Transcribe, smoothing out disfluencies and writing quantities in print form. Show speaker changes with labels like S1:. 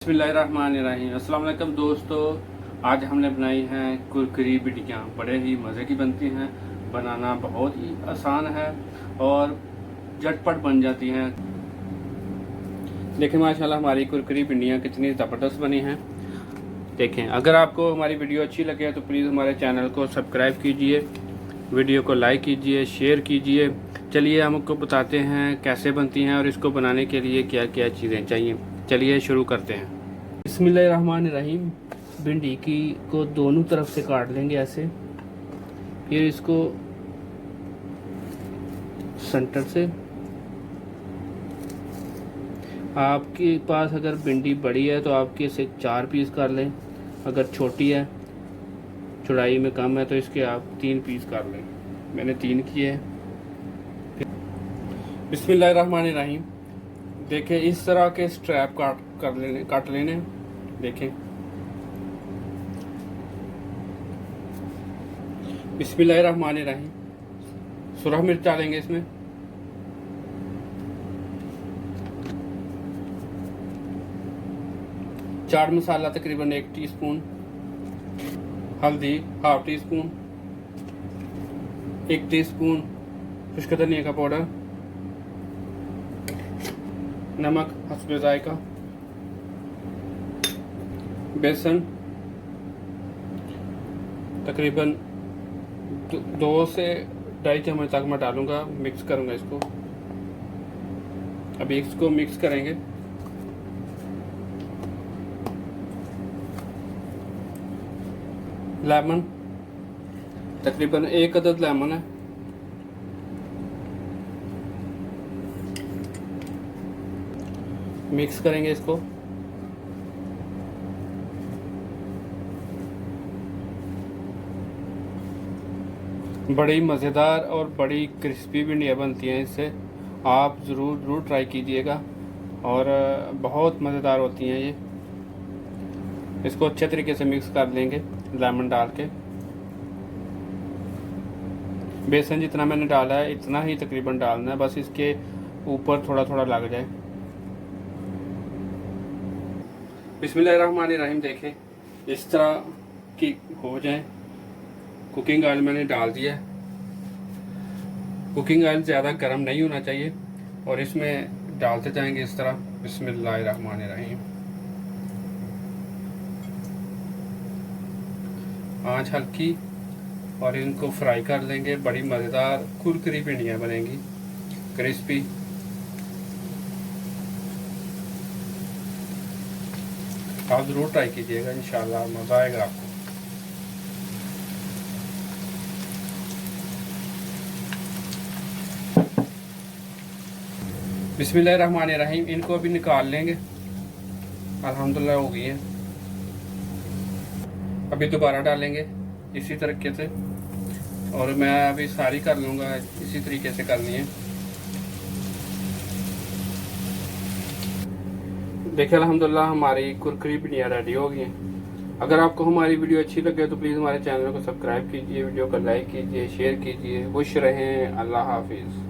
S1: बिस्मिल्लाहिर्रहमानिर्रहीम। अस्सलाम वालेकुम दोस्तों, आज हमने बनाई हैं कुरकुरी भिंडियाँ। बड़े ही मज़े की बनती हैं, बनाना बहुत ही आसान है और झटपट बन जाती हैं। देखें माशाल्लाह हमारी कुरकुरी भिंडियाँ कितनी ज़बरदस्त बनी हैं। देखें, अगर आपको हमारी वीडियो अच्छी लगे तो प्लीज़ हमारे चैनल को सब्सक्राइब कीजिए, वीडियो को लाइक कीजिए, शेयर कीजिए। चलिए हम आपको बताते हैं कैसे बनती हैं और इसको बनाने के लिए क्या क्या चीज़ें चाहिए। चलिए शुरू करते हैं। बिस्मिल्लाहिर्रहमानिर्रहीम। भिंडी की को दोनों तरफ से काट लेंगे ऐसे, फिर इसको सेंटर से। आपके पास अगर भिंडी बड़ी है तो आपके इसे 4 पीस कर लें, अगर छोटी है चौड़ाई में कम है तो इसके आप 3 पीस कर लें। मैंने 3 किए हैं। बिस्मिल्लाहिर्रहमानिर्रहीम। देखें, इस तरह के स्ट्रैप काट लेने। देखें, बिस्मिल्लाहिर्रहमानिर्रहीम। सुरख मिर्च डालेंगे इसमें, चाट मसाला तकरीबन 1 टीस्पून, हल्दी हाफ टी स्पून, 1 टीस्पून खुश्क धनिया का पाउडर, नमक हस्बे जायका, बेसन तकरीबन 2 से 2.5 चम्मच तक मैं डालूंगा। मिक्स करूंगा इसको। अभी इसको मिक्स करेंगे। लेमन तकरीबन 1 अदद लेमन है। मिक्स करेंगे इसको। बड़ी मज़ेदार और बड़ी क्रिस्पी भिंडियाँ बनती हैं इससे। आप ज़रूर ट्राई कीजिएगा और बहुत मज़ेदार होती हैं ये। इसको अच्छे तरीके से मिक्स कर लेंगे लेमन डाल के। बेसन जितना मैंने डाला है इतना ही तकरीबन डालना है, बस इसके ऊपर थोड़ा थोड़ा लग जाए। बिस्मिल्लाहिर्रहमानिर्रहीम। देखें, इस तरह की हो जाए। कुकिंग ऑयल मैंने डाल दिया है। कुकिंग ऑयल ज़्यादा गर्म नहीं होना चाहिए और इसमें डालते जाएंगे इस तरह। बिस्मिल्लाहिर्रहमानिर्रहीम। आंच हल्की और इनको फ्राई कर लेंगे। बड़ी मज़ेदार कुरकुरी भिंडियाँ बनेंगी, क्रिस्पी। आप ज़रूर ट्राई कीजिएगा, इंशाल्लाह मज़ा आएगा आपको। बिस्मिल्लाहिर्रहमानिर्रहीम। इनको अभी निकाल लेंगे। अल्हम्दुलिल्लाह हो गई है। अभी दोबारा डालेंगे इसी तरीके से और मैं अभी सारी कर लूँगा। इसी तरीके से करनी है। देखिए अल्हम्दुलिल्लाह हमारी कुरकुरी भिंडियाँ रेडी हो गई हैं। अगर आपको हमारी वीडियो अच्छी लगे तो प्लीज़ हमारे चैनल को सब्सक्राइब कीजिए, वीडियो को लाइक कीजिए, शेयर कीजिए। खुश रहें। अल्लाह हाफिज़।